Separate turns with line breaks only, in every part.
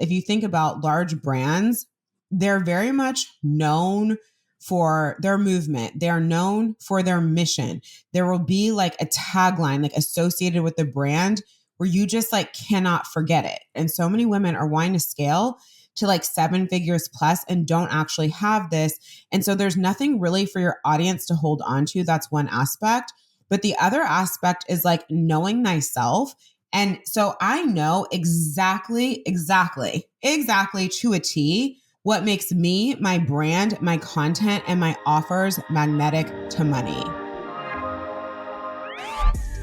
if you think about large brands, they're very much known for their movement. They are known for their mission. There will be like a tagline like associated with the brand where you just like cannot forget it. And so many women are wanting to scale to like 7 figures plus and don't actually have this. And so there's nothing really for your audience to hold on to. That's one aspect. But the other aspect is like knowing thyself. And so I know exactly to a T what makes me, my brand, my content, and my offers magnetic to money.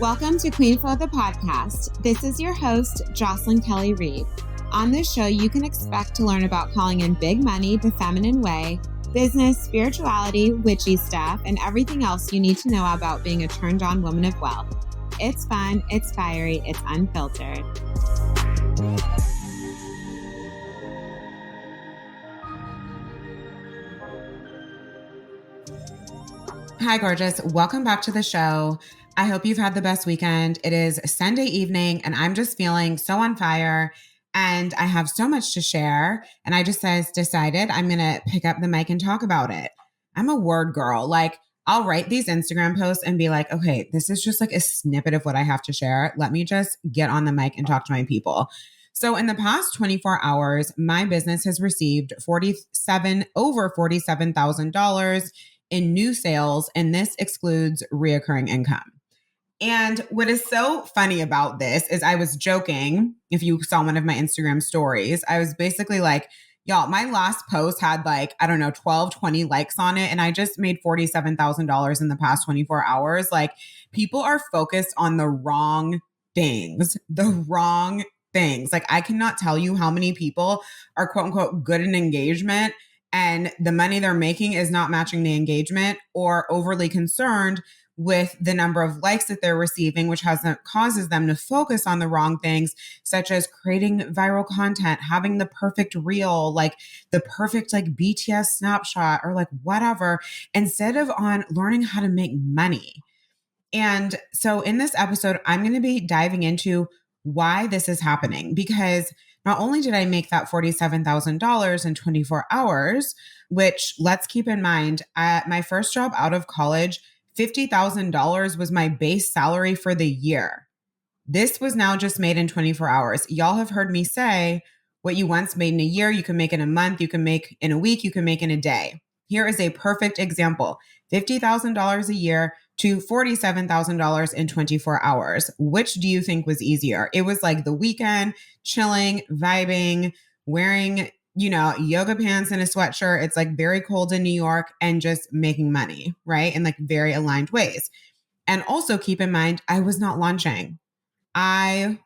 Welcome to Queenful, the podcast. This is your host, Jocelyn Kelly Reed. On this show, you can expect to learn about calling in big money the feminine way, business, spirituality, witchy stuff, and everything else you need to know about being a turned-on woman of wealth. It's fun, it's fiery, it's unfiltered. Hi, gorgeous. Welcome back to the show. I hope you've had the best weekend. It is Sunday evening, and I'm just feeling so on fire. And I have so much to share. And I just decided I'm going to pick up the mic and talk about it. I'm a word girl. Like, I'll write these Instagram posts and be like, okay, this is just like a snippet of what I have to share. Let me just get on the mic and talk to my people. So in the past 24 hours, my business has received over $47,000 in new sales. And this excludes reoccurring income. And what is so funny about this is I was joking. If you saw one of my Instagram stories, I was basically like, y'all, my last post had like, 12, 20 likes on it. And I just made $47,000 in the past 24 hours. Like, people are focused on the wrong things. Like, I cannot tell you how many people are quote unquote good in engagement and the money they're making is not matching the engagement, or overly concerned with the number of likes that they're receiving, which causes them to focus on the wrong things, such as creating viral content, having the perfect reel, like the perfect like BTS snapshot or like whatever, instead of on learning how to make money. And so in this episode, I'm going to be diving into why this is happening, because not only did I make that $47,000 in 24 hours, which, let's keep in mind, my first job out of college, $50,000 was my base salary for the year. This was now just made in 24 hours. Y'all have heard me say, what you once made in a year, you can make in a month, you can make in a week, you can make in a day. Here is a perfect example. $50,000 a year to $47,000 in 24 hours. Which do you think was easier? It was like the weekend, chilling, vibing, wearing, yoga pants and a sweatshirt. It's like very cold in New York, and just making money, right? In like very aligned ways. And also keep in mind, I was not launching. I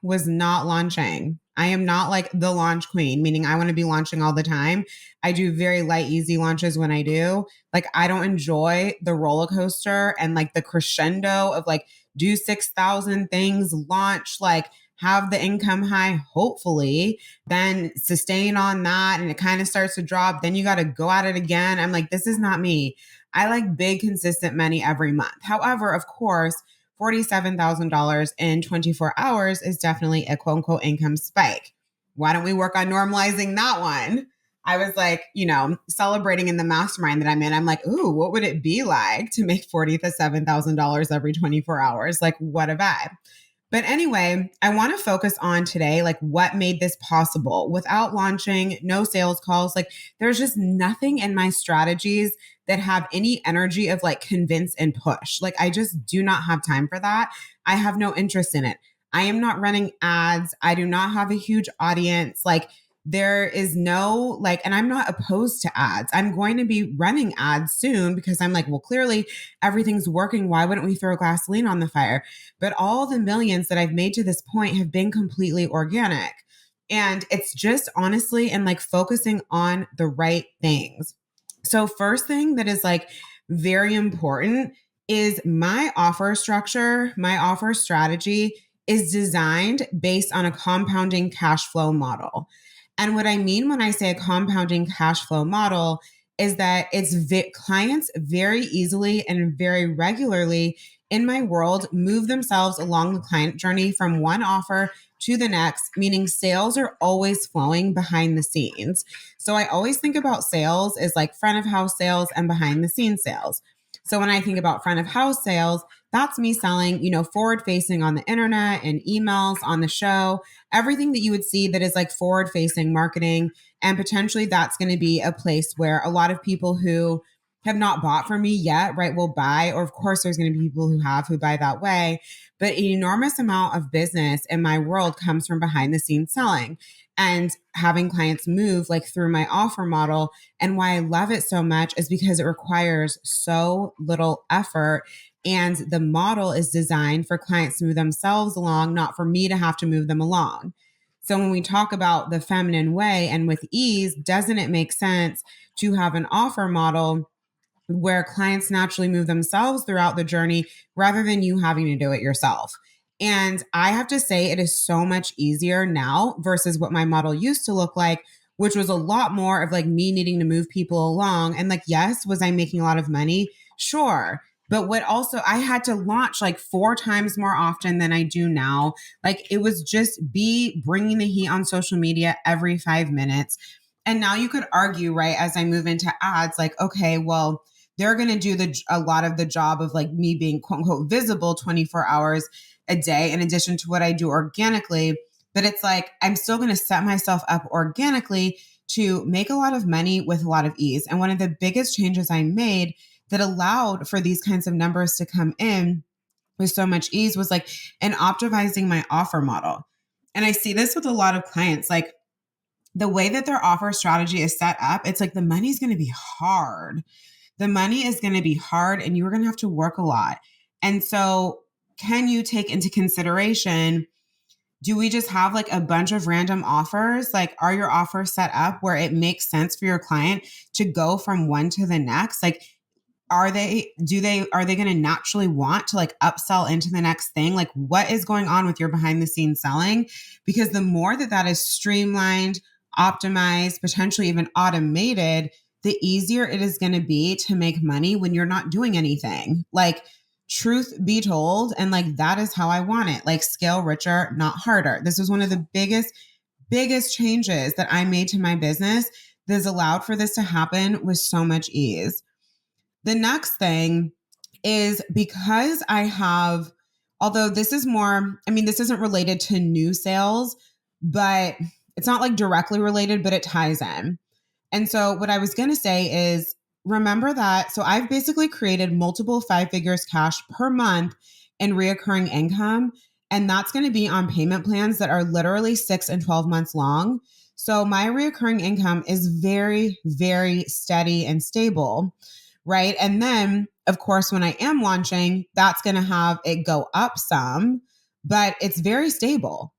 am not like the launch queen, meaning I want to be launching all the time. I do very light, easy launches when I do. Like, I don't enjoy the roller coaster and like the crescendo of like do 6,000 things, launch, like have the income high, hopefully, then sustain on that. And it kind of starts to drop. Then you got to go at it again. I'm like, this is not me. I like big, consistent money every month. However, of course, $47,000 in 24 hours is definitely a quote unquote income spike. Why don't we work on normalizing that one? I was like, celebrating in the mastermind that I'm in. I'm like, ooh, what would it be like to make $47,000 every 24 hours? Like, what a vibe. But anyway, I want to focus on today, like what made this possible without launching, no sales calls. Like, there's just nothing in my strategies that have any energy of like convince and push. Like, I just do not have time for that. I have no interest in it. I am not running ads. I do not have a huge audience. Like, there is no and I'm not opposed to ads. I'm going to be running ads soon because I'm like, well, clearly everything's working. Why wouldn't we throw gasoline on the fire? But all the millions that I've made to this point have been completely organic. And it's just honestly, and like focusing on the right things. So first thing that is like very important is my offer structure, my offer strategy is designed based on a compounding cash flow model. And what I mean when I say a compounding cash flow model is that it's clients very easily and very regularly in my world move themselves along the client journey from one offer to the next, meaning sales are always flowing behind the scenes. So I always think about sales as like front of house sales and behind the scenes sales. So when I think about front of house sales, that's me selling, forward facing on the internet and emails on the show, everything that you would see that is like forward facing marketing. And potentially that's going to be a place where a lot of people who have not bought from me yet, right, will buy. Or of course, there's going to be people who buy that way. But an enormous amount of business in my world comes from behind the scenes selling and having clients move like through my offer model. And why I love it so much is because it requires so little effort. And the model is designed for clients to move themselves along, not for me to have to move them along. So when we talk about the feminine way and with ease, doesn't it make sense to have an offer model where clients naturally move themselves throughout the journey rather than you having to do it yourself? And I have to say, it is so much easier now versus what my model used to look like, which was a lot more of like me needing to move people along. And like, yes, was I making a lot of money? Sure. But what also, I had to launch like 4 times more often than I do now. Like it was just bringing the heat on social media every 5 minutes. And now you could argue, right, as I move into ads, like, okay, well, they're going to do a lot of the job of like me being quote unquote visible 24 hours a day in addition to what I do organically. But it's like, I'm still going to set myself up organically to make a lot of money with a lot of ease. And one of the biggest changes I made that allowed for these kinds of numbers to come in with so much ease was like in optimizing my offer model. And I see this with a lot of clients, like the way that their offer strategy is set up, it's like the money's going to be hard. The money is going to be hard and you're going to have to work a lot. And so can you take into consideration, do we just have like a bunch of random offers? Like, are your offers set up where it makes sense for your client to go from one to the next? Like, are they going to naturally want to like upsell into the next thing? Like, what is going on with your behind the scenes selling? Because the more that is streamlined, optimized, potentially even automated, the easier it is going to be to make money when you're not doing anything. Like, truth be told, and like that is how I want it. Like, scale richer, not harder. This was one of the biggest changes that I made to my business that has allowed for this to happen with so much ease. The next thing is, because I have, although this is more, this isn't related to new sales, but it's not like directly related, but it ties in. And so what I was going to say is, remember that. So I've basically created multiple 5 figures cash per month in reoccurring income. And that's going to be on payment plans that are literally 6 and 12 months long. So my reoccurring income is very, very steady and stable, right? And then, of course, when I am launching, that's going to have it go up some, but it's very stable,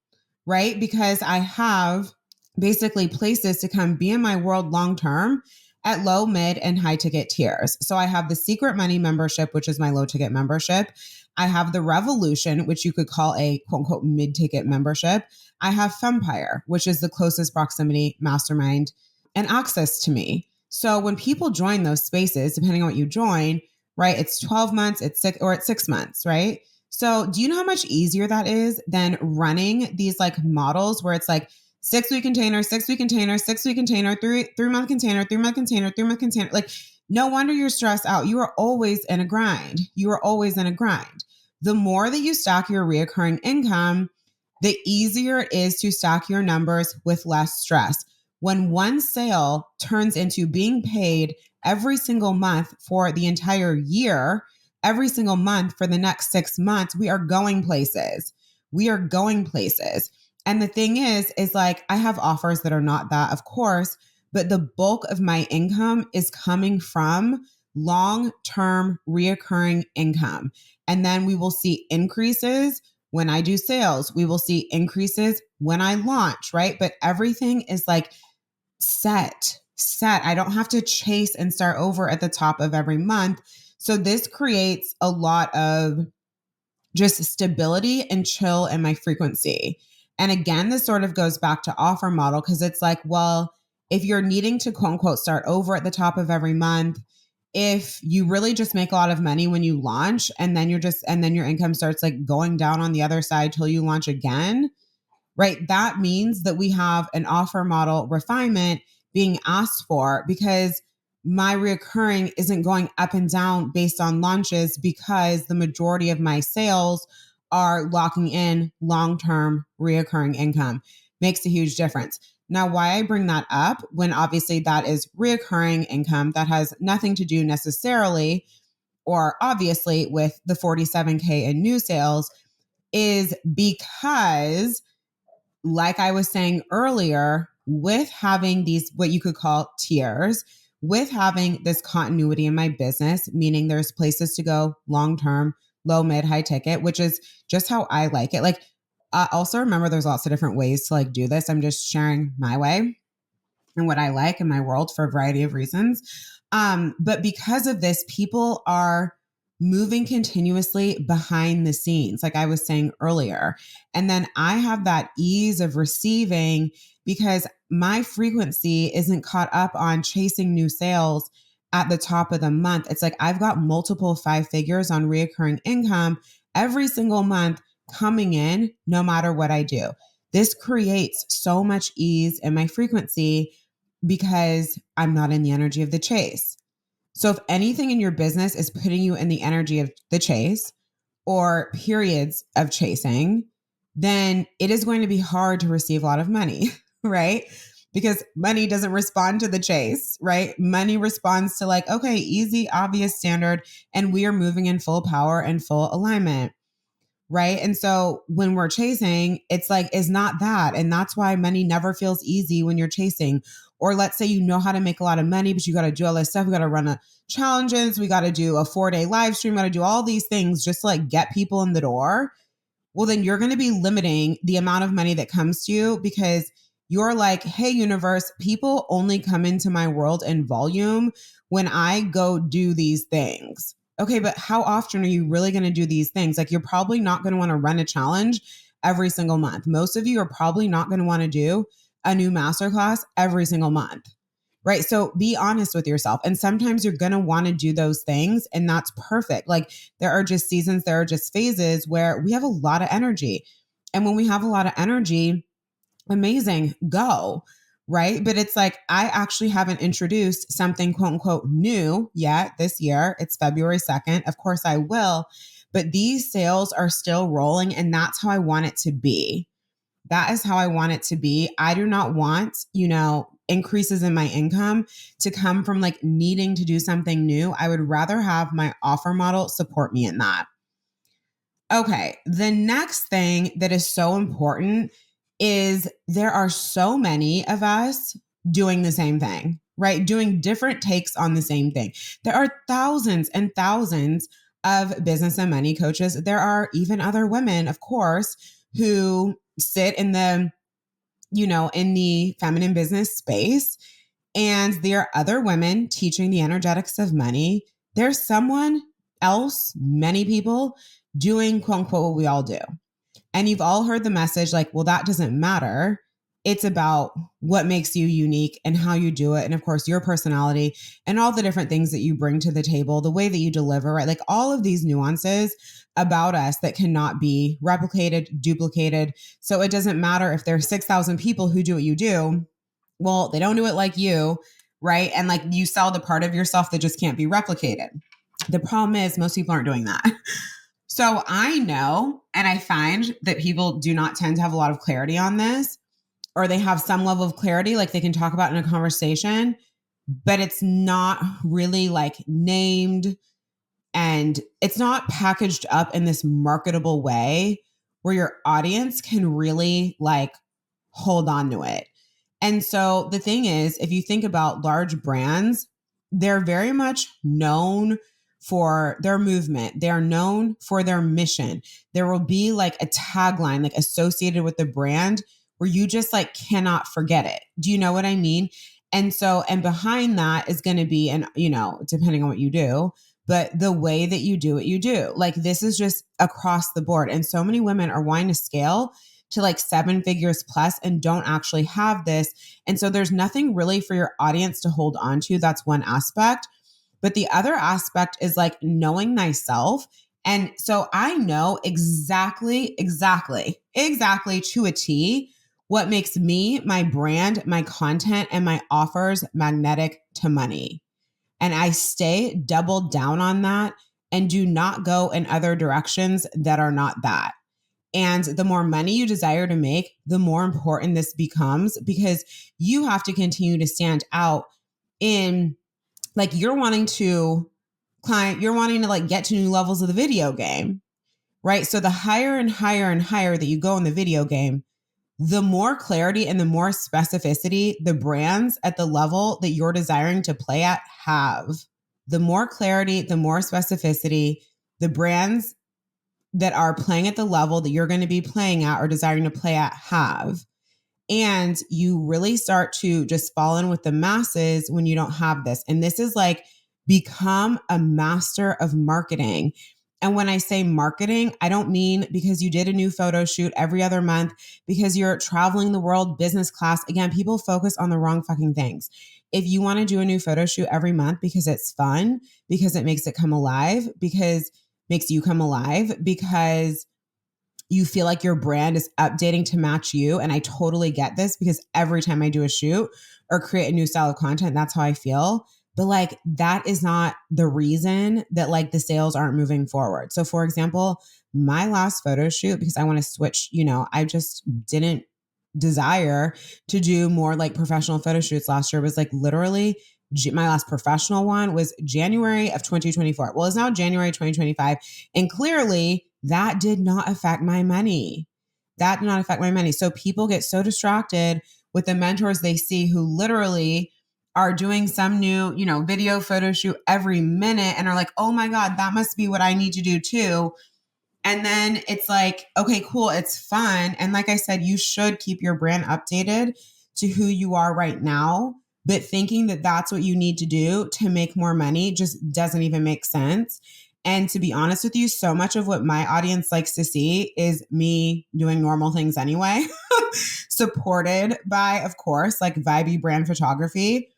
right? Because I have basically places to come be in my world long-term at low, mid, and high ticket tiers. So I have the Secret Money membership, which is my low ticket membership. I have the Revolution, which you could call a quote unquote mid ticket membership. I have Fempire, which is the closest proximity mastermind and access to me. So when people join those spaces, depending on what you join, right, it's 12 months, it's 6 months, right? So do you know how much easier that is than running these like models where it's like 6-week container, 6-week container, 6-week container, 3-month container, 3-month container, 3-month container. Like, no wonder you're stressed out. You are always in a grind. The more that you stack your reoccurring income, the easier it is to stack your numbers with less stress. When one sale turns into being paid every single month for the entire year, every single month for the next 6 months, we are going places. And the thing is like, I have offers that are not that, of course, but the bulk of my income is coming from long-term reoccurring income. And then we will see increases when I do sales. We will see increases when I launch, right? But everything is like set. I don't have to chase and start over at the top of every month. So this creates a lot of just stability and chill in my frequency. And again, this sort of goes back to offer model, because it's like, well, if you're needing to quote unquote start over at the top of every month, if you really just make a lot of money when you launch and then your income starts like going down on the other side till you launch again, right? That means that we have an offer model refinement being asked for because my reoccurring isn't going up and down based on launches because the majority of my sales are locking in long-term reoccurring income. Makes a huge difference. Now, why I bring that up when obviously that is reoccurring income that has nothing to do necessarily or obviously with the 47K in new sales is because, like I was saying earlier, with having these, what you could call tiers, with having this continuity in my business, meaning there's places to go long term, low, mid, high ticket, which is just how I like it. Like, also remember there's lots of different ways to like do this. I'm just sharing my way and what I like in my world for a variety of reasons. But because of this, people are moving continuously behind the scenes, like I was saying earlier. And then I have that ease of receiving because my frequency isn't caught up on chasing new sales at the top of the month. It's like I've got multiple 5 figures on reoccurring income every single month coming in, no matter what I do. This creates so much ease in my frequency because I'm not in the energy of the chase. So if anything in your business is putting you in the energy of the chase or periods of chasing, then it is going to be hard to receive a lot of money, right? Because money doesn't respond to the chase, right? Money responds to like, okay, easy, obvious, standard, and we are moving in full power and full alignment. Right. And so when we're chasing, it's like, is not that. And that's why money never feels easy when you're chasing. Or let's say you know how to make a lot of money, but you got to do all this stuff. We got to run challenges. We got to do a 4-day live stream. We got to do all these things just to like get people in the door. Well, then you're going to be limiting the amount of money that comes to you because you're like, hey, universe, people only come into my world in volume when I go do these things. Okay, but how often are you really going to do these things? Like, you're probably not going to want to run a challenge every single month. Most of you are probably not going to want to do a new masterclass every single month, right? So be honest with yourself. And sometimes you're going to want to do those things, and that's perfect. Like, there are just seasons, there are just phases where we have a lot of energy. And when we have a lot of energy, amazing, go. Right. But it's like, I actually haven't introduced something quote unquote new yet this year. It's February 2nd. Of course I will, but these sales are still rolling and that's how I want it to be. That is how I want it to be. I do not want, increases in my income to come from like needing to do something new. I would rather have my offer model support me in that. Okay. The next thing that is so important is there are so many of us doing the same thing, right? Doing different takes on the same thing. There are thousands and thousands of business and money coaches. There are even other women, of course, who sit in in the feminine business space. And there are other women teaching the energetics of money. There's someone else, many people doing quote unquote what we all do. And you've all heard the message like, well, that doesn't matter. It's about what makes you unique and how you do it. And of course, your personality and all the different things that you bring to the table, the way that you deliver, right? Like all of these nuances about us that cannot be replicated, duplicated. So it doesn't matter if there's 6,000 people who do what you do. Well, they don't do it like you, right? And like you sell the part of yourself that just can't be replicated. The problem is most people aren't doing that. So I know, and I find that people do not tend to have a lot of clarity on this, or they have some level of clarity, like they can talk about in a conversation, but it's not really like named and it's not packaged up in this marketable way where your audience can really like hold on to it. And so the thing is, if you think about large brands, they're very much known for their movement. They are known for their mission. There will be like a tagline like associated with the brand where you just like cannot forget it. Do you know what I mean? And so, and behind that is going to be, and depending on what you do, but the way that you do what you do, like this is just across the board. And so many women are wanting to scale to like 7 figures plus and don't actually have this. And so there's nothing really for your audience to hold on to. That's one aspect. But the other aspect is like knowing thyself And so I know exactly to a T what makes me, my brand, my content, and my offers magnetic to money. And I stay doubled down on that and do not go in other directions that are not that. And the more money you desire to make, the more important this becomes, because you have to continue to stand out in, like, you're wanting to like get to new levels of the video game, right? So the higher and higher and higher that you go in the video game, the more clarity and the more specificity the brands at the level that you're desiring to play at have. The more clarity, the more specificity the brands that are playing at the level that you're going to be playing at or desiring to play at have. And you really start to just fall in with the masses when you don't have this. And this is like, become a master of marketing. And when I say marketing, I don't mean because you did a new photo shoot every other month, because you're traveling the world business class. Again, people focus on the wrong fucking things. If you want to do a new photo shoot every month because it's fun, because it makes it come alive, because makes you come alive, because you feel like your brand is updating to match you. And I totally get this, because every time I do a shoot or create a new style of content, that's how I feel. But like, that is not the reason that like the sales aren't moving forward. So for example, my last photo shoot, because I want to switch, I just didn't desire to do more like professional photo shoots last year, was like literally my last professional one was January of 2024. Well, it's now January 2025. And clearly that did not affect my money. That did not affect my money. So people get so distracted with the mentors they see who literally are doing some new, video photo shoot every minute and are like, oh my God, that must be what I need to do too. And then it's like, okay, cool. It's fun. And like I said, you should keep your brand updated to who you are right now. But thinking that that's what you need to do to make more money just doesn't even make sense. And to be honest with you, so much of what my audience likes to see is me doing normal things anyway, supported by, of course, like vibey brand photography.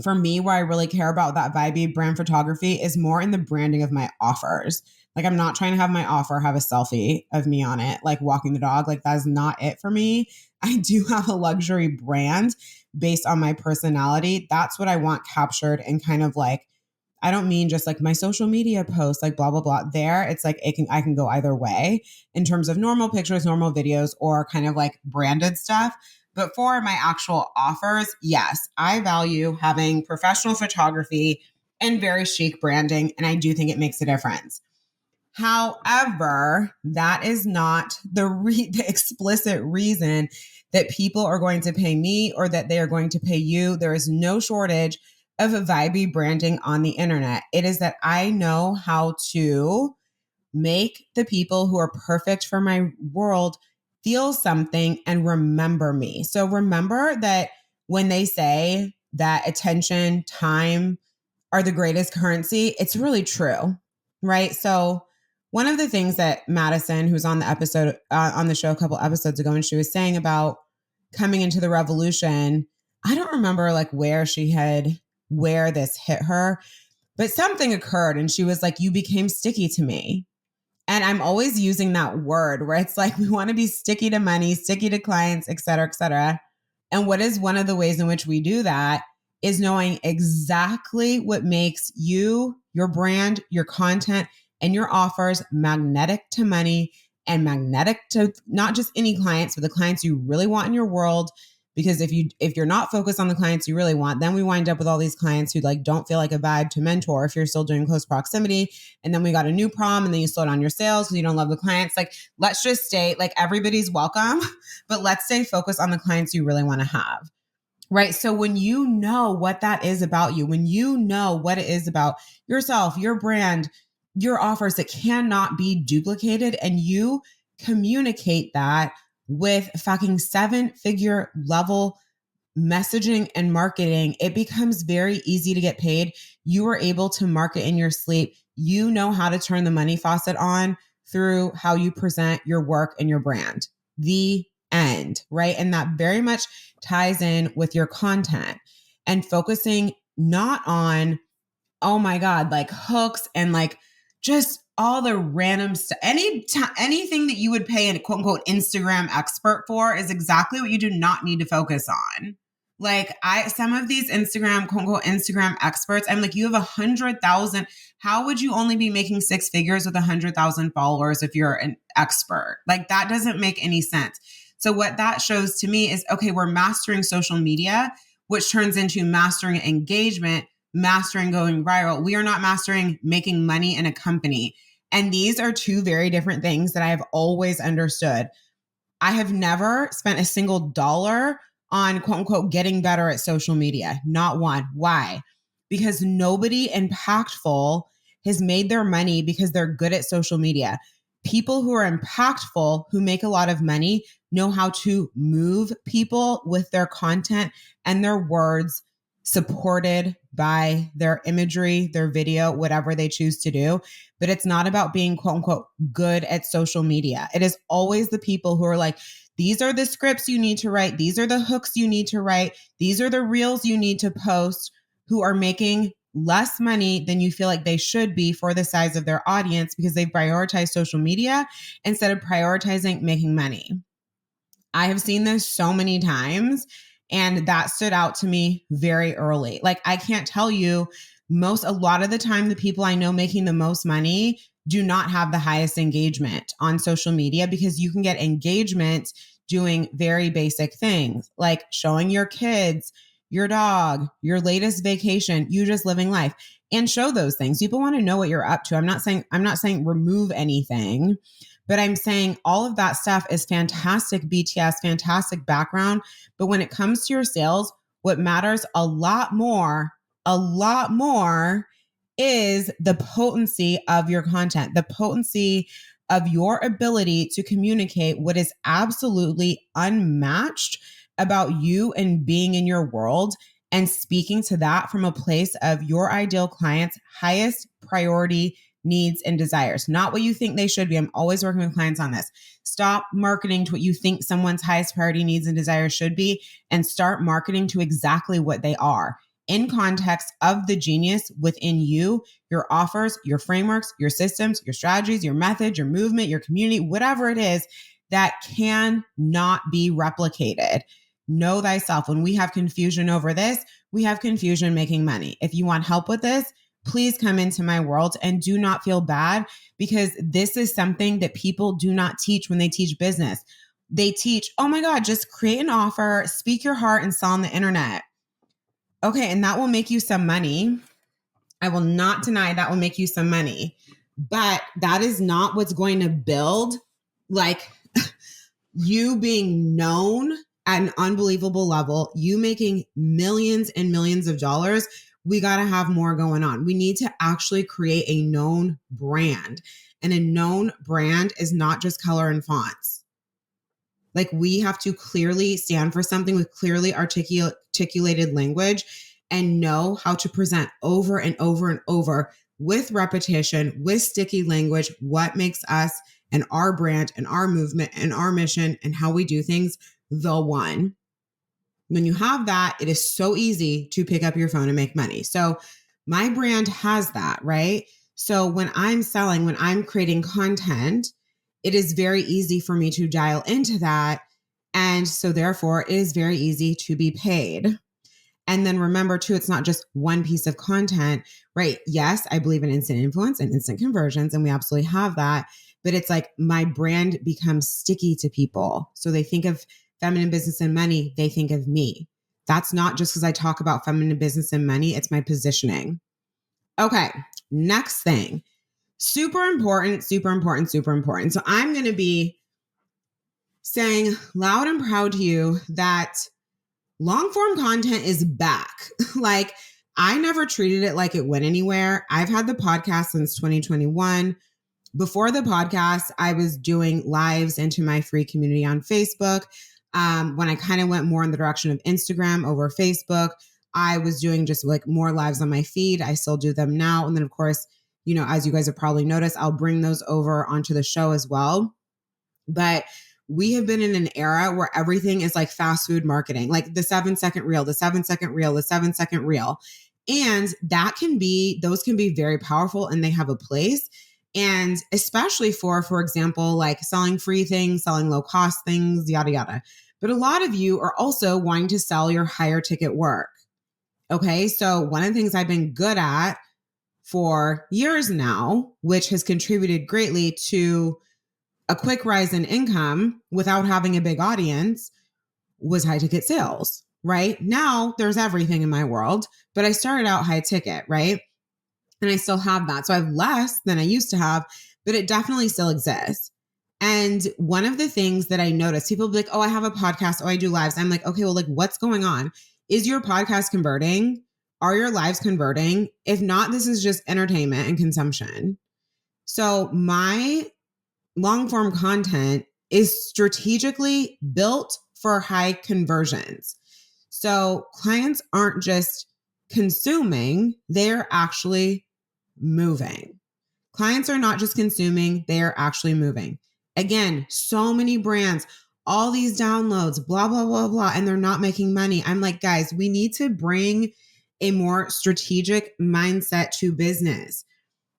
For me, where I really care about that vibey brand photography is more in the branding of my offers. Like, I'm not trying to have my offer have a selfie of me on it, like walking the dog. Like, that is not it for me. I do have a luxury brand based on my personality. That's what I want captured, and kind of like, I don't mean just like my social media posts, like blah, blah, blah. There, it's like I can go either way in terms of normal pictures, normal videos, or kind of like branded stuff. But for my actual offers, yes, I value having professional photography and very chic branding. And I do think it makes a difference. However, that is not the explicit reason that people are going to pay me or that they are going to pay you. There is no shortage of a vibey branding on the internet. It is that I know how to make the people who are perfect for my world feel something and remember me. So remember that when they say that attention, time are the greatest currency, it's really true, right? So one of the things that Madison, who's on the episode on the show a couple episodes ago, and she was saying about coming into the revolution, I don't remember like where this hit her, but something occurred and she was like, you became sticky to me. And I'm always using that word where it's like, we want to be sticky to money, sticky to clients, et cetera, et cetera. And what is one of the ways in which we do that is knowing exactly what makes you, your brand, your content, and your offers magnetic to money and magnetic to not just any clients, but the clients you really want in your world. Because if you're not focused on the clients you really want, then we wind up with all these clients who like don't feel like a vibe to mentor if you're still doing close proximity. And then we got a new problem, and then you slow down your sales because you don't love the clients. Like, let's just stay, like, everybody's welcome, but let's stay focused on the clients you really want to have. Right. So when you know what that is about you, when you know what it is about yourself, your brand, your offers that cannot be duplicated, and you communicate that with fucking 7-figure level messaging and marketing, it becomes very easy to get paid. You are able to market in your sleep. You know how to turn the money faucet on through how you present your work and your brand. The end, right? And that very much ties in with your content and focusing not on, oh my God, like hooks and like just all the random stuff, anything that you would pay a quote unquote Instagram expert for is exactly what you do not need to focus on. Like some of these Instagram, quote unquote Instagram experts, I'm like, you have 100,000. How would you only be making six figures with 100,000 followers if you're an expert? Like that doesn't make any sense. So what that shows to me is, okay, we're mastering social media, which turns into mastering engagement, mastering going viral. We are not mastering making money in a company. And these are two very different things that I have always understood. I have never spent a single dollar on quote unquote getting better at social media. Not one. Why? Because nobody impactful has made their money because they're good at social media. People who are impactful, who make a lot of money, know how to move people with their content and their words, supported by their imagery, their video, whatever they choose to do. But it's not about being quote unquote good at social media. It is always the people who are like, these are the scripts you need to write. These are the hooks you need to write. These are the reels you need to post, who are making less money than you feel like they should be for the size of their audience because they prioritize social media instead of prioritizing making money. I have seen this so many times, and that stood out to me very early. Like I can't tell you, a lot of the time, the people I know making the most money do not have the highest engagement on social media, because you can get engagement doing very basic things like showing your kids, your dog, your latest vacation, you just living life, and show those things. People want to know what you're up to. I'm not saying remove anything, but I'm saying all of that stuff is fantastic BTS, fantastic background. But when it comes to your sales, what matters a lot more is the potency of your content, the potency of your ability to communicate what is absolutely unmatched about you and being in your world, and speaking to that from a place of your ideal client's highest priority needs and desires, not what you think they should be. I'm always working with clients on this. Stop marketing to what you think someone's highest priority needs and desires should be, and start marketing to exactly what they are, in context of the genius within you, your offers, your frameworks, your systems, your strategies, your method, your movement, your community, whatever it is that cannot be replicated. Know thyself. When we have confusion over this, we have confusion making money. If you want help with this, please come into my world, and do not feel bad, because this is something that people do not teach when they teach business. They teach, oh my God, just create an offer, speak your heart, and sell on the internet. Okay, and that will make you some money. I will not deny that will make you some money, but that is not what's going to build like you being known at an unbelievable level, you making millions and millions of dollars. We got to have more going on. We need to actually create a known brand. And a known brand is not just color and fonts. Like we have to clearly stand for something with clearly articulated language, and know how to present over and over and over with repetition, with sticky language, what makes us and our brand and our movement and our mission and how we do things the one. When you have that, it is so easy to pick up your phone and make money. So my brand has that, right? So when I'm selling, when I'm creating content, it is very easy for me to dial into that. And so therefore, it is very easy to be paid. And then remember too, it's not just one piece of content, right? Yes, I believe in instant influence and instant conversions, and we absolutely have that. But it's like my brand becomes sticky to people. So they think of feminine business and money, they think of me. That's not just because I talk about feminine business and money, it's my positioning. Okay, next thing. Super important, super important, super important. So I'm going to be saying loud and proud to you that long form content is back. Like I never treated it like it went anywhere. I've had the podcast since 2021. Before the podcast, I was doing lives into my free community on Facebook. When I kind of went more in the direction of Instagram over Facebook, I was doing just like more lives on my feed. I still do them now. And then of course, you know, as you guys have probably noticed, I'll bring those over onto the show as well. But we have been in an era where everything is like fast food marketing, like the 7-second reel, the 7-second reel, the 7-second reel. And those can be very powerful, and they have a place. And especially for example, like selling free things, selling low cost things, yada, yada. But a lot of you are also wanting to sell your higher ticket work. Okay. So one of the things I've been good at for years now, which has contributed greatly to a quick rise in income without having a big audience, was high ticket sales, right? Now there's everything in my world, but I started out high ticket, right? And I still have that. So I have less than I used to have, but it definitely still exists. And one of the things that I notice, people will be like, oh, I have a podcast. Oh, I do lives. I'm like, okay, well, like what's going on? Is your podcast converting? Are your lives converting? If not, this is just entertainment and consumption. So my long form content is strategically built for high conversions. So clients aren't just consuming, they're actually moving. Clients are not just consuming, they are actually moving. Again, so many brands, all these downloads, blah, blah, blah, blah, and they're not making money. I'm like, guys, we need to bring a more strategic mindset to business.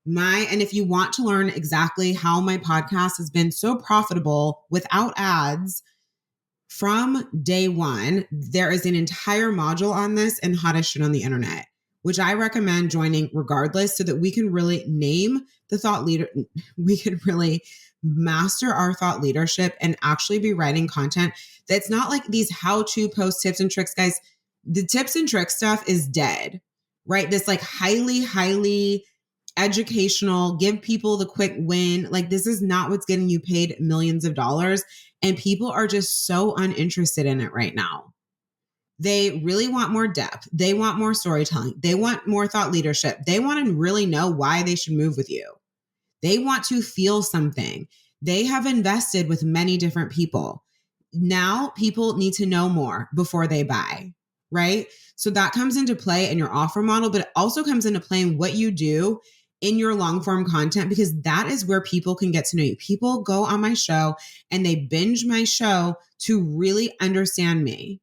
And if you want to learn exactly how my podcast has been so profitable without ads from day one, there is an entire module on this in Hottest Shit on the Internet, which I recommend joining regardless so that we can really name the thought leader. We can really master our thought leadership and actually be writing content that's not like these how-to post tips and tricks, guys. The tips and tricks stuff is dead, right? This like highly educational, give people the quick win. Like this is not what's getting you paid millions of dollars. And people are just so uninterested in it right now. They really want more depth. They want more storytelling. They want more thought leadership. They want to really know why they should move with you. They want to feel something. They have invested with many different people. Now people need to know more before they buy, right? So that comes into play in your offer model, but it also comes into play in what you do in your long form content, because that is where people can get to know you. People go on my show and they binge my show to really understand me,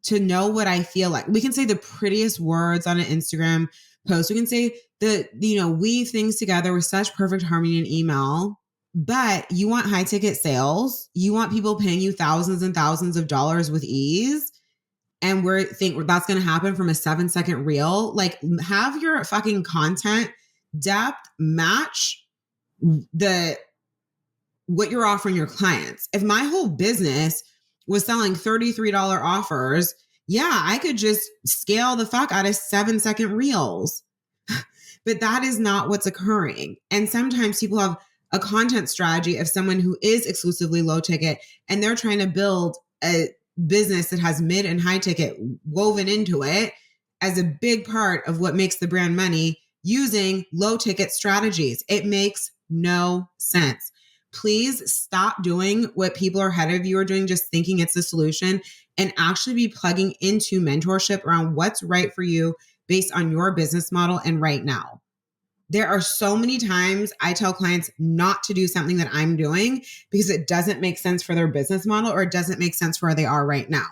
to know what I feel like. We can say the prettiest words on an Instagram post. We can say weave things together with such perfect harmony in email, but you want high ticket sales. You want people paying you thousands and thousands of dollars with ease. And we think that's going to happen from a 7-second reel. Like have your fucking content depth match what you're offering your clients. If my whole business was selling $33 offers, yeah, I could just scale the fuck out of 7-second reels. But that is not what's occurring. And sometimes people have a content strategy of someone who is exclusively low ticket and they're trying to build a business that has mid and high ticket woven into it as a big part of what makes the brand money using low ticket strategies. It makes no sense. Please stop doing what people ahead of you are doing, just thinking it's the solution, and actually be plugging into mentorship around what's right for you based on your business model and right now. There are so many times I tell clients not to do something that I'm doing because it doesn't make sense for their business model or it doesn't make sense for where they are right now.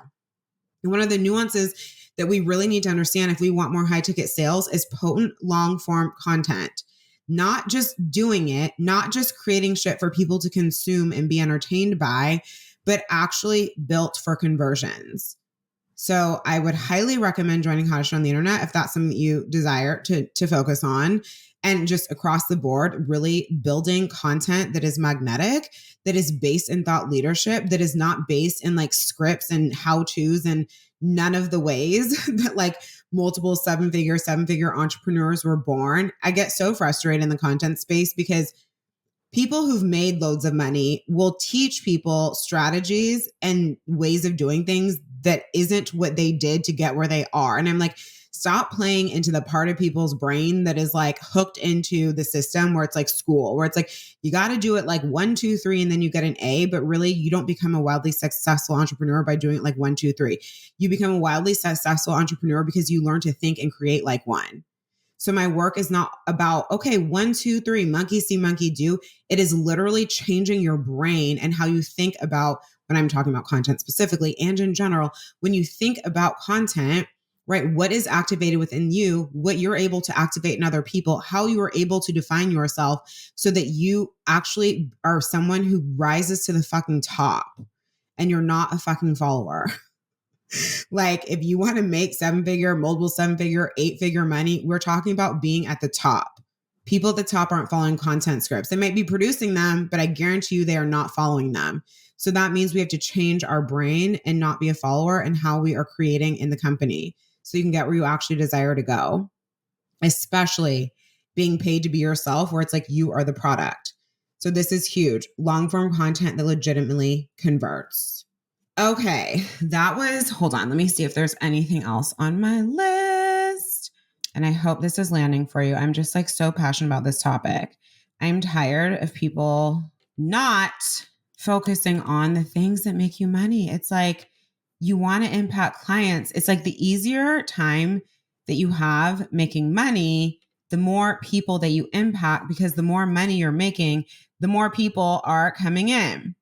And one of the nuances that we really need to understand if we want more high ticket sales is potent long form content. Not just doing it, not just creating shit for people to consume and be entertained by, but actually built for conversions. So I would highly recommend joining Hottest Shit on the Internet if that's something that you desire to focus on. And just across the board, really building content that is magnetic, that is based in thought leadership, that is not based in like scripts and how-tos and none of the ways that like multiple seven-figure entrepreneurs were born. I get so frustrated in the content space because people who've made loads of money will teach people strategies and ways of doing things that isn't what they did to get where they are. And I'm like, stop playing into the part of people's brain that is like hooked into the system where it's like school, where it's like, you got to do it like 1, 2, 3, and then you get an A, but really you don't become a wildly successful entrepreneur by doing it like 1, 2, 3. You become a wildly successful entrepreneur because you learn to think and create like one. So my work is not about, okay, 1, 2, 3, monkey see, monkey do. It is literally changing your brain and how you think about, when I'm talking about content specifically and in general, when you think about content, right? What is activated within you, what you're able to activate in other people, how you are able to define yourself so that you actually are someone who rises to the fucking top and you're not a fucking follower. Like if you want to make 7-figure, multiple 7-figure, 8-figure money, we're talking about being at the top. People at the top aren't following content scripts. They might be producing them, but I guarantee you they are not following them. So that means we have to change our brain and not be a follower in how we are creating in the company so you can get where you actually desire to go, especially being paid to be yourself, where it's like you are the product. So this is huge. Long form content that legitimately converts. Okay, hold on, let me see if there's anything else on my list. And I hope this is landing for you. I'm just like so passionate about this topic. I'm tired of people not focusing on the things that make you money. It's like you want to impact clients. It's like the easier time that you have making money, the more people that you impact, because the more money you're making, the more people are coming in.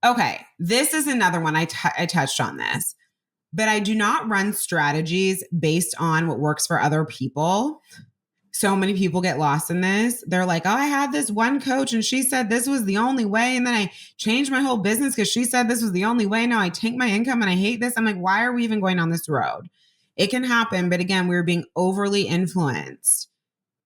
Okay, this is another one. I touched on this, but I do not run strategies based on what works for other people. So many people get lost in this. They're like, oh, I had this one coach and she said this was the only way. And then I changed my whole business because she said this was the only way. Now I tank my income and I hate this. I'm like, why are we even going on this road? It can happen. But again, we're being overly influenced.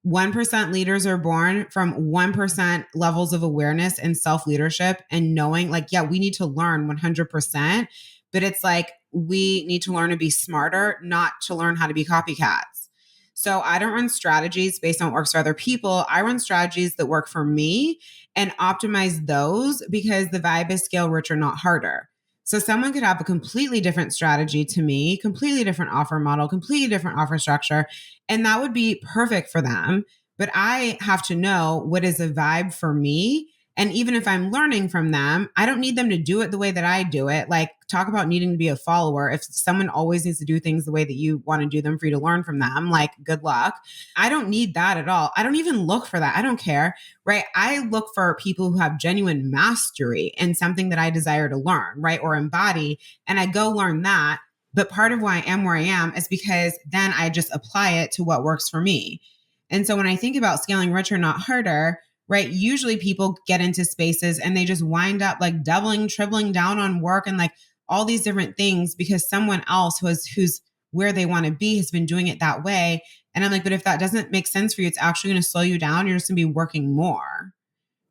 1% leaders are born from 1% levels of awareness and self-leadership and knowing like, yeah, we need to learn 100%, but it's like, we need to learn to be smarter, not to learn how to be copycats. So I don't run strategies based on what works for other people. I run strategies that work for me and optimize those because the vibe is scale richer, not harder. So someone could have a completely different strategy to me, completely different offer model, completely different offer structure, and that would be perfect for them. But I have to know what is a vibe for me. And even if I'm learning from them, I don't need them to do it the way that I do it. Like talk about needing to be a follower. If someone always needs to do things the way that you want to do them for you to learn from them, like good luck. I don't need that at all. I don't even look for that. I don't care, right? I look for people who have genuine mastery in something that I desire to learn, right? Or embody. And I go learn that. But part of why I am where I am is because then I just apply it to what works for me. And so when I think about scaling richer, not harder, right? Usually people get into spaces and they just wind up like doubling, tripling down on work and like all these different things because someone else who's where they want to be has been doing it that way. And I'm like, but if that doesn't make sense for you, it's actually going to slow you down. You're just going to be working more,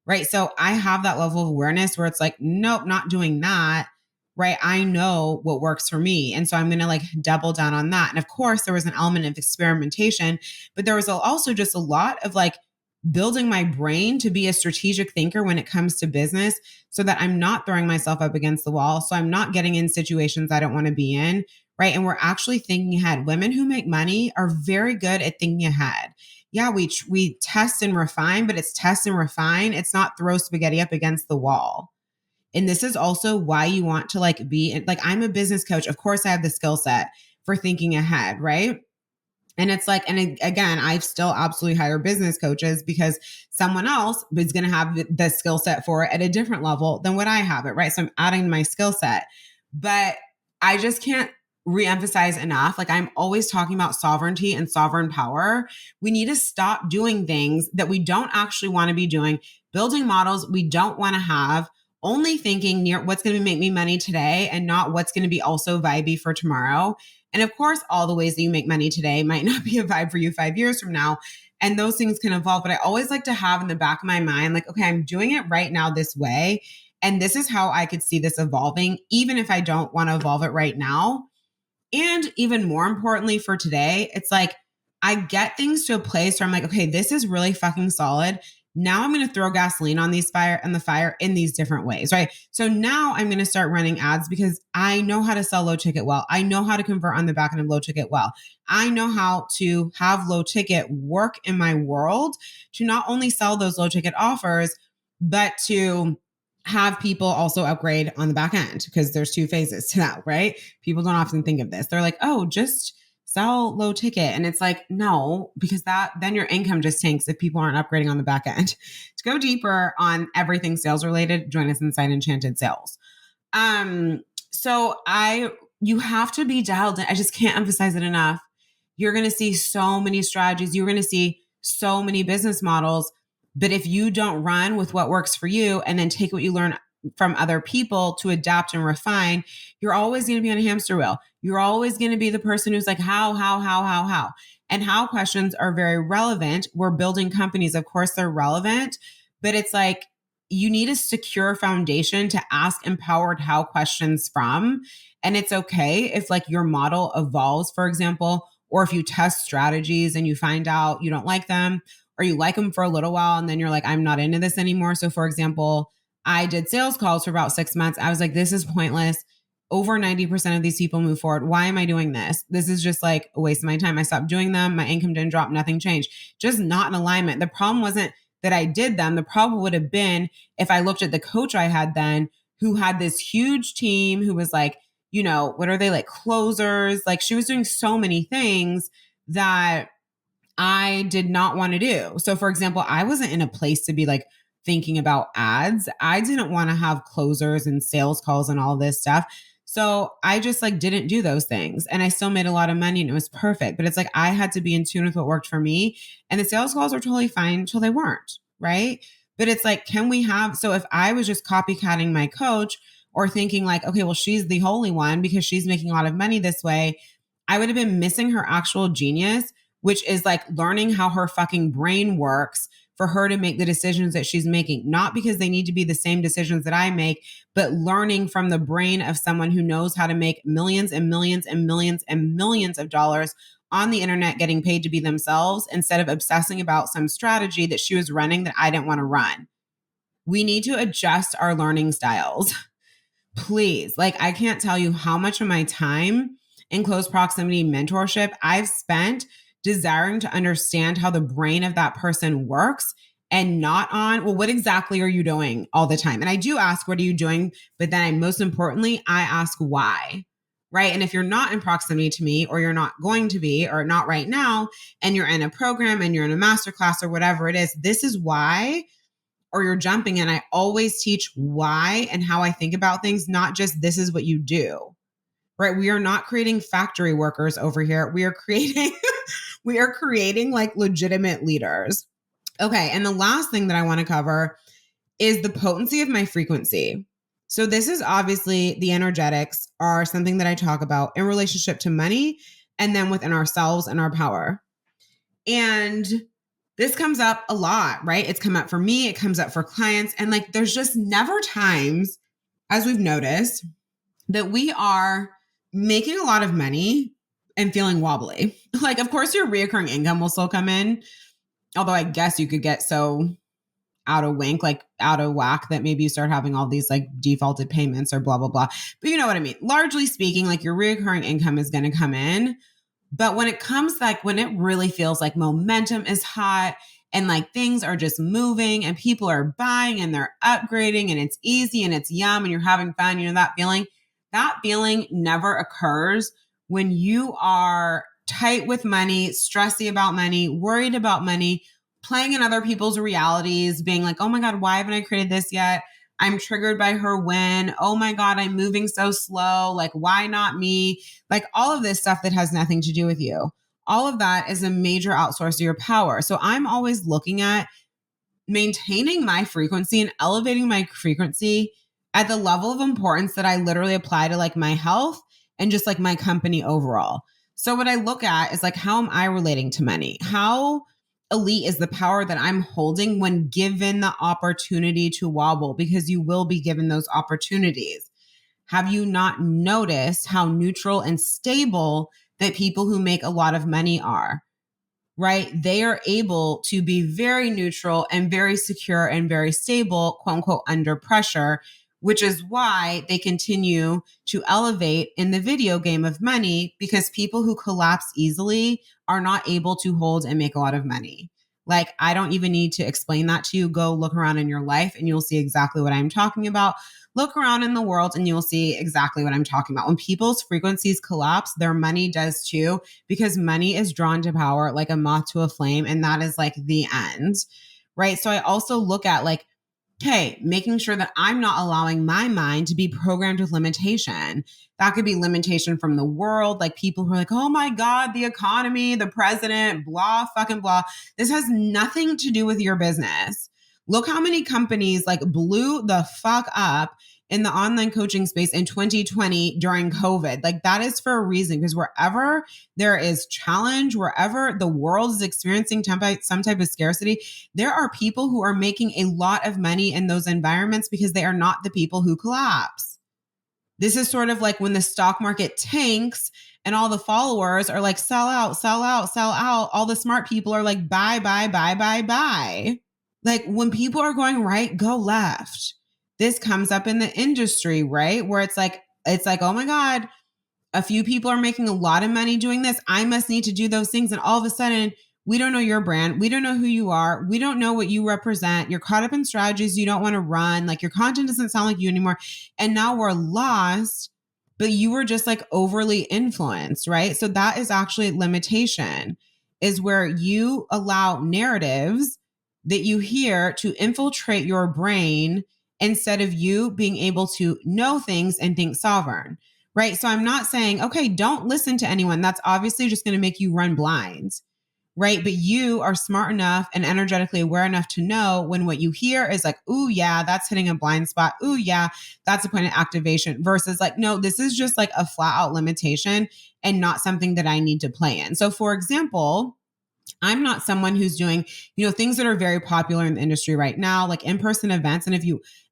right? So I have that level of awareness where it's like, nope, not doing that. Right. I know what works for me. And so I'm going to like double down on that. And of course, there was an element of experimentation, but there was also just a lot of like building my brain to be a strategic thinker when it comes to business so that I'm not throwing myself up against the wall. So I'm not getting in situations I don't want to be in. Right. And we're actually thinking ahead. Women who make money are very good at thinking ahead. Yeah, we test and refine, but it's test and refine. It's not throw spaghetti up against the wall. And this is also why you want to like be like, I'm a business coach. Of course I have the skill set for thinking ahead. Right. And it's like, and again, I still absolutely hire business coaches because someone else is going to have the skill set for it at a different level than what I have it. Right. So I'm adding my skill set, but I just can't reemphasize enough. Like I'm always talking about sovereignty and sovereign power. We need to stop doing things that we don't actually want to be doing, building models we don't want to have, only thinking near what's going to make me money today and not what's going to be also vibey for tomorrow. And of course, all the ways that you make money today might not be a vibe for you 5 years from now. And those things can evolve. But I always like to have in the back of my mind, like, okay, I'm doing it right now this way. And this is how I could see this evolving, even if I don't want to evolve it right now. And even more importantly for today, it's like, I get things to a place where I'm like, okay, this is really fucking solid. Now I'm going to throw gasoline on the fire in these different ways, right? So now I'm going to start running ads because I know how to sell low ticket well. I know how to convert on the back end of low ticket well. I know how to have low ticket work in my world to not only sell those low ticket offers, but to have people also upgrade on the back end because there's 2 phases to that, right? People don't often think of this. They're like, oh, just sell low ticket. And it's like, no, because then your income just tanks if people aren't upgrading on the back end. To go deeper on everything sales related, join us inside Enchanted Sales. So you have to be dialed in. I just can't emphasize it enough. you're going to see so many strategies. You're going to see so many business models. But if you don't run with what works for you and then take what you learn from other people to adapt and refine, you're always going to be on a hamster wheel. You're always going to be the person who's like, how? And how questions are very relevant. We're building companies. Of course, they're relevant, but it's like, you need a secure foundation to ask empowered how questions from. And it's okay if like your model evolves, for example, or if you test strategies and you find out you don't like them, or you like them for a little while and then you're like, I'm not into this anymore. So for example, I did sales calls for about 6 months. I was like, this is pointless. Over 90% of these people move forward. Why am I doing this? This is just like a waste of my time. I stopped doing them. My income didn't drop. Nothing changed. Just not in alignment. The problem wasn't that I did them. The problem would have been if I looked at the coach I had then, who had this huge team, who was like, you know, what are they, like closers? Like she was doing so many things that I did not want to do. So for example, I wasn't in a place to be like thinking about ads. I didn't want to have closers and sales calls and all this stuff. So I just like didn't do those things, and I still made a lot of money and it was perfect. But it's like, I had to be in tune with what worked for me, and the sales calls were totally fine until they weren't, right? But it's like, can we have, so if I was just copycatting my coach or thinking like, okay, well, she's the holy one because she's making a lot of money this way, I would have been missing her actual genius, which is like learning how her fucking brain works for her to make the decisions that she's making, not because they need to be the same decisions that I make, but learning from the brain of someone who knows how to make millions and millions and millions and millions of dollars on the internet getting paid to be themselves instead of obsessing about some strategy that she was running that I didn't want to run. We need to adjust our learning styles. Please. Like, I can't tell you how much of my time in close proximity mentorship I've spent desiring to understand how the brain of that person works and not on, well, what exactly are you doing all the time? And I do ask, what are you doing? But then most importantly, I ask why, right? And if you're not in proximity to me, or you're not going to be, or not right now, and you're in a program and you're in a masterclass or whatever it is, this is why, or you're jumping in. I always teach why and how I think about things, not just this is what you do, right? We are not creating factory workers over here. We are creating we are creating like legitimate leaders. Okay. And the last thing that I want to cover is the potency of my frequency. So this is obviously, the energetics are something that I talk about in relationship to money and then within ourselves and our power. And this comes up a lot, right? It's come up for me. It comes up for clients. And like, there's just never times, as we've noticed, that we are making a lot of money and feeling wobbly. Like, of course, your reoccurring income will still come in. Although I guess you could get so out of whack that maybe you start having all these like defaulted payments or blah, blah, blah. But you know what I mean? Largely speaking, like your reoccurring income is going to come in. But when it comes, like when it really feels like momentum is hot and like things are just moving and people are buying and they're upgrading and it's easy and it's yum and you're having fun, you know, that feeling never occurs when you are tight with money, stressy about money, worried about money, playing in other people's realities, being like, oh my God, why haven't I created this yet? I'm triggered by her win. Oh my God, I'm moving so slow. Like, why not me? Like all of this stuff that has nothing to do with you. All of that is a major outsource to your power. So I'm always looking at maintaining my frequency and elevating my frequency at the level of importance that I literally apply to like my health and just like my company overall. So what I look at is like, how am I relating to money? How elite is the power that I'm holding when given the opportunity to wobble? Because you will be given those opportunities. Have you not noticed how neutral and stable that people who make a lot of money are? Right? They are able to be very neutral and very secure and very stable, quote unquote, under pressure, which is why they continue to elevate in the video game of money, because people who collapse easily are not able to hold and make a lot of money. Like, I don't even need to explain that to you. Go look around in your life and you'll see exactly what I'm talking about. Look around in the world and you'll see exactly what I'm talking about. When people's frequencies collapse, their money does too, because money is drawn to power like a moth to a flame. And that is like the end, right? So I also look at like Okay, making sure that I'm not allowing my mind to be programmed with limitation. That could be limitation from the world, like people who are like, oh my God, the economy, the president, blah, fucking blah. This has nothing to do with your business. Look how many companies like blew the fuck up in the online coaching space in 2020 during COVID. Like that is for a reason, because wherever there is challenge, wherever the world is experiencing some type of scarcity, there are people who are making a lot of money in those environments because they are not the people who collapse. This is sort of like when the stock market tanks and all the followers are like, sell out, sell out, sell out. All the smart people are like, buy, buy, buy, buy, buy. Like when people are going right, go left. This comes up in the industry, right? Where it's like, oh my God, a few people are making a lot of money doing this. I must need to do those things. And all of a sudden, we don't know your brand. We don't know who you are. We don't know what you represent. You're caught up in strategies you don't want to run. Like your content doesn't sound like you anymore. And now we're lost, but you were just like overly influenced, right? So that is actually limitation, is where you allow narratives that you hear to infiltrate your brain instead of you being able to know things and think sovereign. Right. So I'm not saying, okay, don't listen to anyone. That's obviously just going to make you run blind. Right. But you are smart enough and energetically aware enough to know when what you hear is like, ooh, yeah, that's hitting a blind spot. Ooh, yeah, that's a point of activation versus like, no, this is just like a flat out limitation and not something that I need to play in. So for example, I'm not someone who's doing, things that are very popular in the industry right now, like in-person events.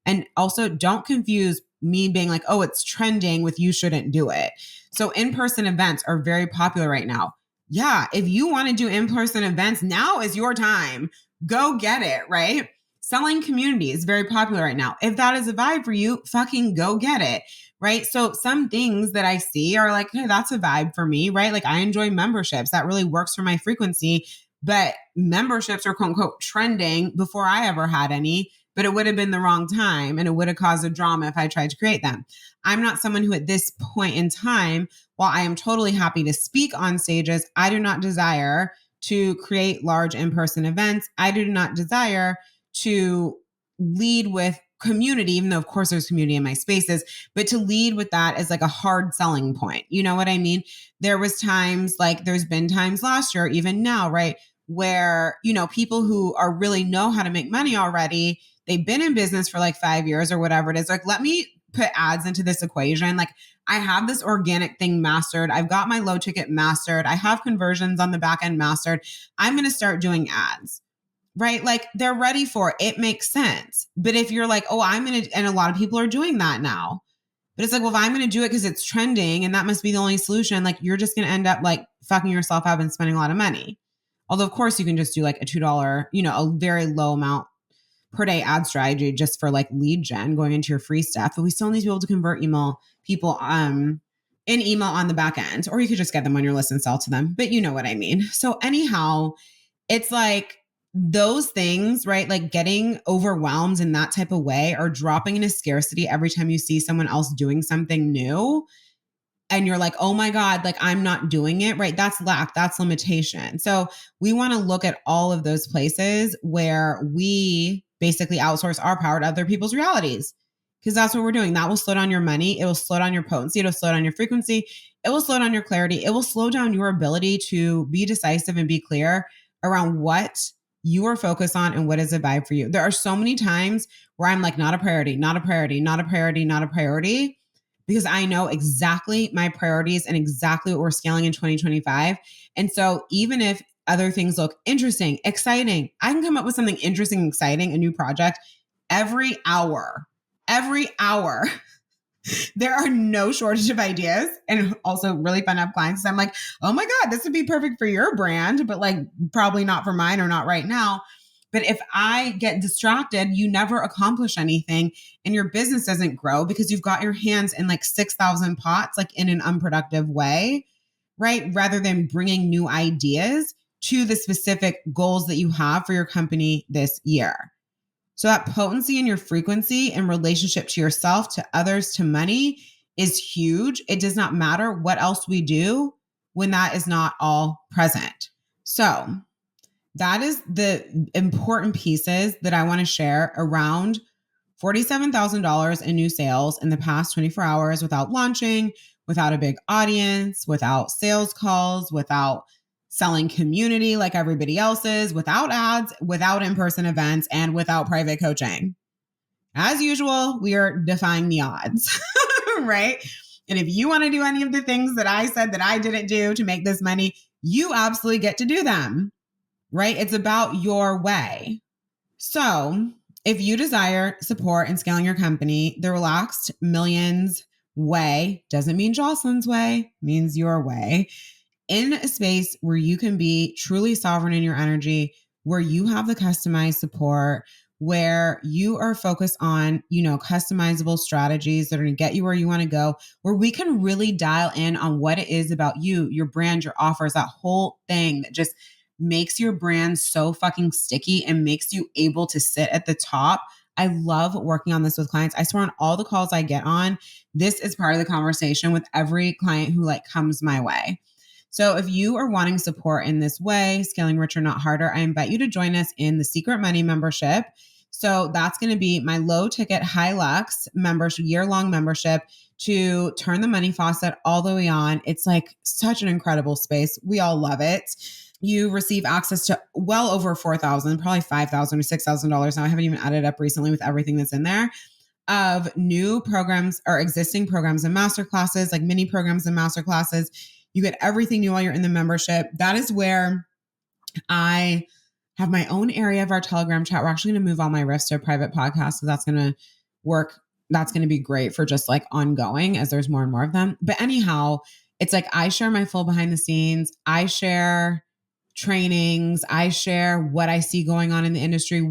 And also don't confuse me being like, oh, it's trending with you shouldn't do it. So in-person events are very popular right now. Yeah. If you want to do in-person events, now is your time. Go get it. Right. Selling community is very popular right now. If that is a vibe for you, fucking go get it. Right. So some things that I see are like, hey, that's a vibe for me. Right. Like I enjoy memberships. That really works for my frequency. But memberships are quote unquote trending before I ever had any, but it would have been the wrong time and it would have caused a drama if I tried to create them. I'm not someone who at this point in time, while I am totally happy to speak on stages, I do not desire to create large in-person events. I do not desire to lead with community, even though of course there's community in my spaces, but to lead with that is like a hard selling point. You know what I mean? There was times like there's been times last year, even now, right? Where, people who are really know how to make money already, they've been in business for like 5 years or whatever it is. Like, let me put ads into this equation. Like I have this organic thing mastered. I've got my low ticket mastered. I have conversions on the back end mastered. I'm going to start doing ads. Right? Like they're ready for it. It makes sense. But if you're like, oh, and a lot of people are doing that now. But it's like, well, if I'm going to do it because it's trending and that must be the only solution, like you're just going to end up like fucking yourself up and spending a lot of money. Although, of course, you can just do like a $2, a very low amount per day ad strategy just for like lead gen going into your free stuff. But we still need to be able to convert people in email on the back end, or you could just get them on your list and sell to them. But you know what I mean? So anyhow, it's like those things, right? Like getting overwhelmed in that type of way or dropping into scarcity every time you see someone else doing something new. And you're like, oh my God, like I'm not doing it, right? That's lack, that's limitation. So we want to look at all of those places where we basically outsource our power to other people's realities. Because that's what we're doing. That will slow down your money. It will slow down your potency. It'll slow down your frequency. It will slow down your clarity. It will slow down your ability to be decisive and be clear around what you are focused on and what is a vibe for you. There are so many times where I'm like, not a priority, not a priority, not a priority, not a priority, because I know exactly my priorities and exactly what we're scaling in 2025. And so even if other things look interesting, exciting, I can come up with something interesting, exciting, a new project every hour. Every hour. There are no shortage of ideas and also really fun to have clients. So I'm like, oh my God, this would be perfect for your brand, but like probably not for mine or not right now. But if I get distracted, you never accomplish anything and your business doesn't grow because you've got your hands in like 6,000 pots, like in an unproductive way, right? Rather than bringing new ideas to the specific goals that you have for your company this year. So that potency in your frequency in relationship to yourself, to others, to money is huge. It does not matter what else we do when that is not all present. So that is the important pieces that I want to share around $47,000 in new sales in the past 24 hours without launching, without a big audience, without sales calls, without selling community like everybody else is, without ads, without in-person events, and without private coaching. As usual, we are defying the odds, right? And if you want to do any of the things that I said that I didn't do to make this money, you absolutely get to do them, right? It's about your way. So if you desire support in scaling your company, the Relaxed Millions way doesn't mean Jocelyn's way, means your way. In a space where you can be truly sovereign in your energy, where you have the customized support, where you are focused on, customizable strategies that are going to get you where you want to go, where we can really dial in on what it is about you, your brand, your offers, that whole thing that just makes your brand so fucking sticky and makes you able to sit at the top. I love working on this with clients. I swear on all the calls I get on, this is part of the conversation with every client who comes my way. So if you are wanting support in this way, scaling richer, not harder, I invite you to join us in the Secret Money membership. So that's going to be my low ticket, high lux membership, year-long membership to turn the money faucet all the way on. It's such an incredible space. We all love it. You receive access to well over $4,000, probably $5,000 or $6,000 now. I haven't even added up recently with everything that's in there, of new programs or existing programs and masterclasses, like mini programs and masterclasses. You get everything new while you're in the membership. That is where I have my own area of our Telegram chat. We're actually going to move all my riffs to a private podcast. So that's going to work. That's going to be great for just ongoing as there's more and more of them. But anyhow, it's I share my full behind the scenes. I share trainings. I share what I see going on in the industry,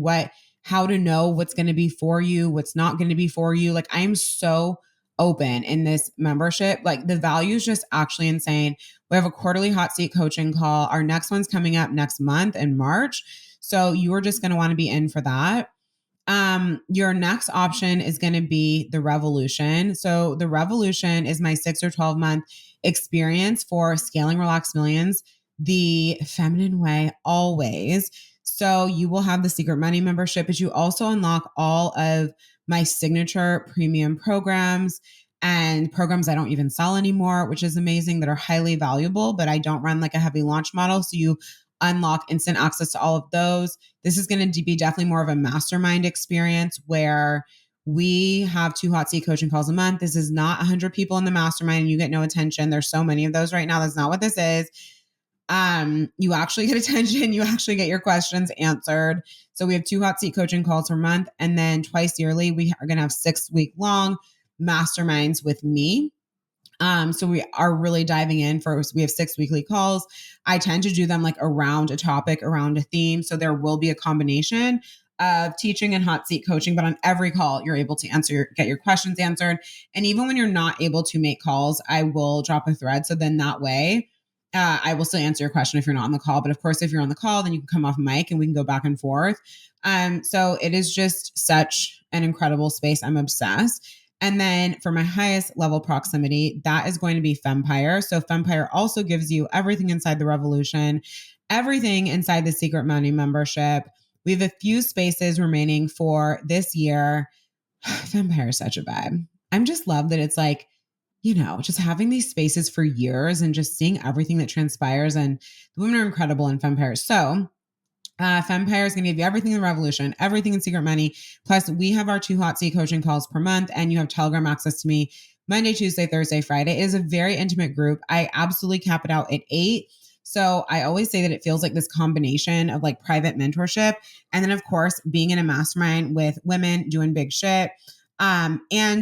how to know what's going to be for you, what's not going to be for you. I am so open in this membership. The value is just actually insane. We have a quarterly hot seat coaching call. Our next one's coming up next month in March. So you are just going to want to be in for that. Your next option is going to be the Revolution. So the Revolution is my 6 or 12 month experience for scaling Relaxed Millions the feminine way always. So you will have the Secret Money membership, but you also unlock all of my signature premium programs and programs I don't even sell anymore, which is amazing, that are highly valuable, but I don't run a heavy launch model. So you unlock instant access to all of those. This is going to be definitely more of a mastermind experience where we have 2 hot seat coaching calls a month. This is not 100 people in the mastermind and you get no attention. There's so many of those right now. That's not what this is. You actually get attention. You actually get your questions answered. So we have 2 hot seat coaching calls per month. And then twice yearly, we are going to have 6-week long masterminds with me. So we are really diving in first. We have 6 weekly calls. I tend to do them around a topic, around a theme. So there will be a combination of teaching and hot seat coaching, but on every call, you're able to get your questions answered. And even when you're not able to make calls, I will drop a thread. So then that way, I will still answer your question if you're not on the call. But of course, if you're on the call, then you can come off mic and we can go back and forth. So it is just such an incredible space. I'm obsessed. And then for my highest level proximity, that is going to be Fempire. So Fempire also gives you everything inside the Revolution, everything inside the Secret Money membership. We have a few spaces remaining for this year. Fempire is such a vibe. I'm just love that it's just having these spaces for years and just seeing everything that transpires. And the women are incredible in Fempire. So Fempire is going to give you everything in the Revolution, everything in Secret Money. Plus we have our 2 hot seat coaching calls per month and you have Telegram access to me Monday, Tuesday, Thursday, Friday. It is a very intimate group. I absolutely cap it out at 8. So I always say that it feels like this combination of private mentorship. And then of course, being in a mastermind with women doing big shit. And,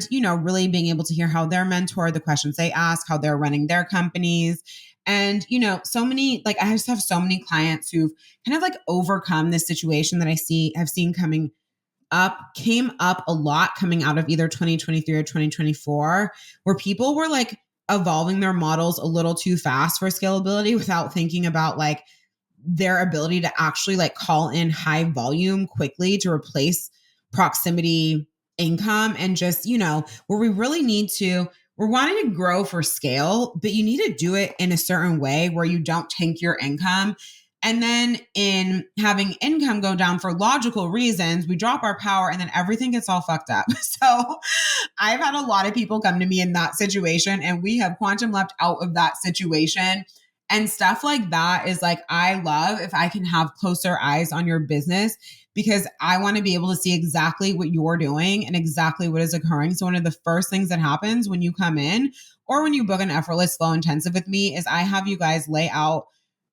really being able to hear how they're mentored, the questions they ask, how they're running their companies. And, so many, I just have so many clients who've kind of overcome this situation that I've seen came up a lot coming out of either 2023 or 2024, where people were evolving their models a little too fast for scalability without thinking about their ability to actually call in high volume quickly to replace proximity income. And just, where we really we're wanting to grow for scale, but you need to do it in a certain way where you don't tank your income And then in having income go down for logical reasons, we drop our power and then everything gets all fucked up. So I've had a lot of people come to me in that situation, and we have quantum leapt out of that situation. And stuff like that is like, I love if I can have closer eyes on your business, because I want to be able to see exactly what you're doing and exactly what is occurring. So one of the first things that happens when you come in or when you book an effortless slow intensive with me is I have you guys lay out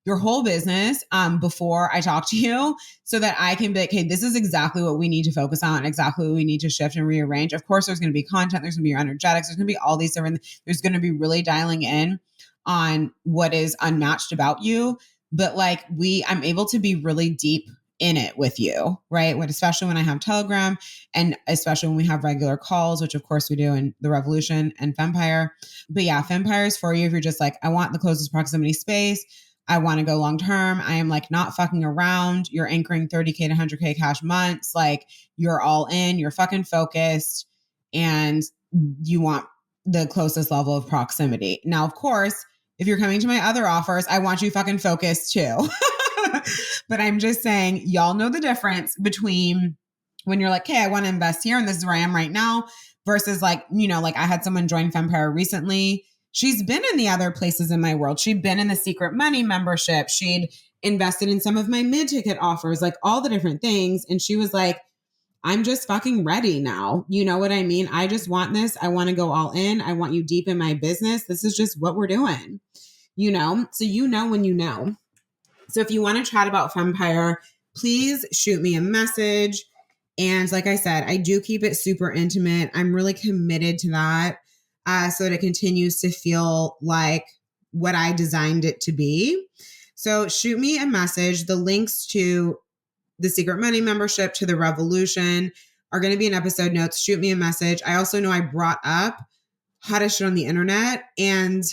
your whole business before I talk to you, so that I can be like, hey, this is exactly what we need to focus on, exactly what we need to shift and rearrange. Of course, there's going to be content, there's going to be your energetics, there's going to be all these different, there's going to be really dialing in on what is unmatched about you. But like I'm able to be really deep in it with you, right? Especially when I have Telegram, and especially when we have regular calls, which of course we do in the Revolution and Fempire. But yeah, Fempire is for you if you're just like, I want the closest proximity space. I want to go long term. I am like not fucking around. You're anchoring 30K to 100K cash months. Like you're all in, you're fucking focused, and you want the closest level of proximity. Now, of course, if you're coming to my other offers, I want you fucking focused too. But I'm just saying, y'all know the difference between when you're like, hey, I want to invest here and this is where I am right now, versus like, like I had someone join Fempire recently. She's been in the other places in my world. She'd been in the Secret Money membership. She'd invested in some of my mid-ticket offers, like all the different things. And she was like, I'm just fucking ready now. You know what I mean? I just want this. I want to go all in. I want you deep in my business. This is just what we're doing, So when you know. So if you want to chat about Fempire, please shoot me a message. And like I said, I do keep it super intimate. I'm really committed to that. So that it continues to feel like what I designed it to be. So shoot me a message. The links to the Secret Money membership, to the Revolution, are going to be in episode notes. Shoot me a message. I also know I brought up hottest shit on the internet and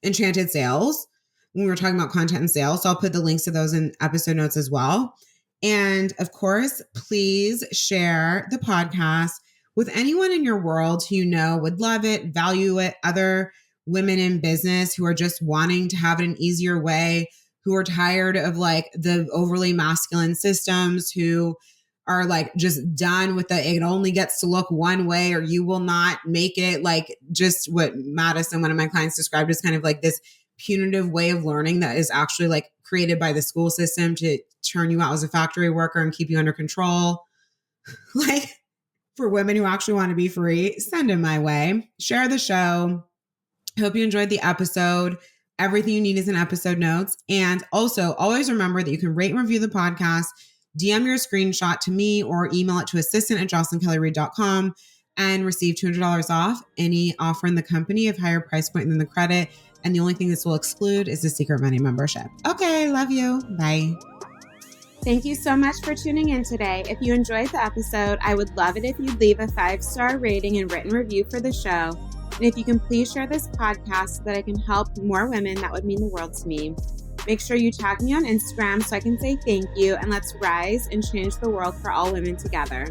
enchanted sales when we were talking about content and sales. So I'll put the links to those in episode notes as well. And of course, please share the podcast with anyone in your world who you know would love it, value it, other women in business who are just wanting to have it an easier way, who are tired of like the overly masculine systems, who are like just done with the, it only gets to look one way or you will not make it, like just what Madison, one of my clients, described as kind of like this punitive way of learning that is actually like created by the school system to turn you out as a factory worker and keep you under control. Like, for women who actually want to be free, send them my way. Share the show. Hope you enjoyed the episode. Everything you need is in episode notes. And also, always remember that you can rate and review the podcast, DM your screenshot to me, or email it to assistant@jocelynkellyreid.com and receive $200 off any offer in the company of higher price point than the credit. And the only thing this will exclude is the Secret Money membership. Okay, love you. Bye.
Thank you so much for tuning in today. If you enjoyed the episode, I would love it if you'd leave a 5-star rating and written review for the show. And if you can please share this podcast so that I can help more women, that would mean the world to me. Make sure you tag me on Instagram so I can say thank you, and let's rise and change the world for all women together.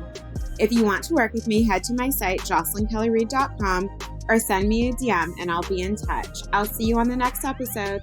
If you want to work with me, head to my site, jocelynkellyreid.com, or send me a DM and I'll be in touch. I'll see you on the next episode.